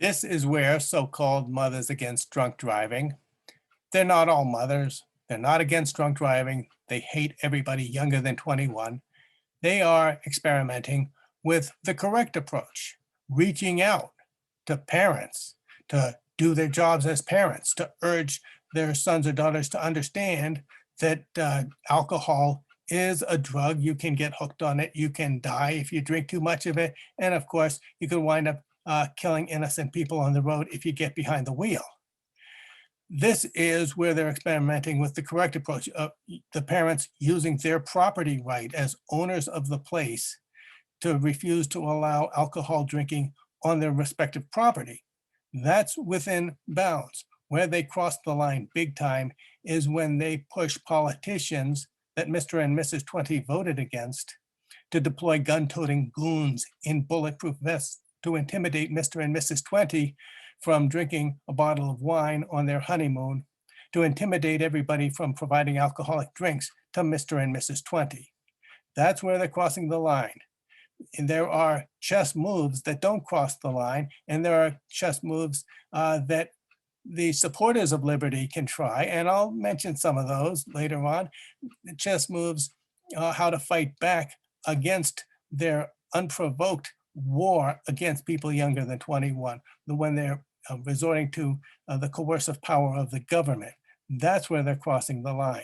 This is where so-called mothers against drunk driving, they're not all mothers. They're not against drunk driving. They hate everybody younger than 21. They are experimenting with the correct approach, reaching out to parents to do their jobs as parents, to urge their sons or daughters to understand that alcohol is a drug. You can get hooked on it. You can die if you drink too much of it. And of course, you could wind up killing innocent people on the road if you get behind the wheel. This is where they're experimenting with the correct approach of the parents using their property right as owners of the place to refuse to allow alcohol drinking on their respective property. That's within bounds. Where they cross the line big time is when they push politicians that Mr. and Mrs. 20 voted against to deploy gun-toting goons in bulletproof vests to intimidate Mr. and Mrs. 20 from drinking a bottle of wine on their honeymoon, to intimidate everybody from providing alcoholic drinks to Mr. and Mrs. 20. That's where they're crossing the line. And there are chess moves that don't cross the line, and there are chess moves that the supporters of liberty can try, and I'll mention some of those later on. The chess moves, how to fight back against their unprovoked war against people younger than 21, when they're resorting to the coercive power of the government. That's where they're crossing the line.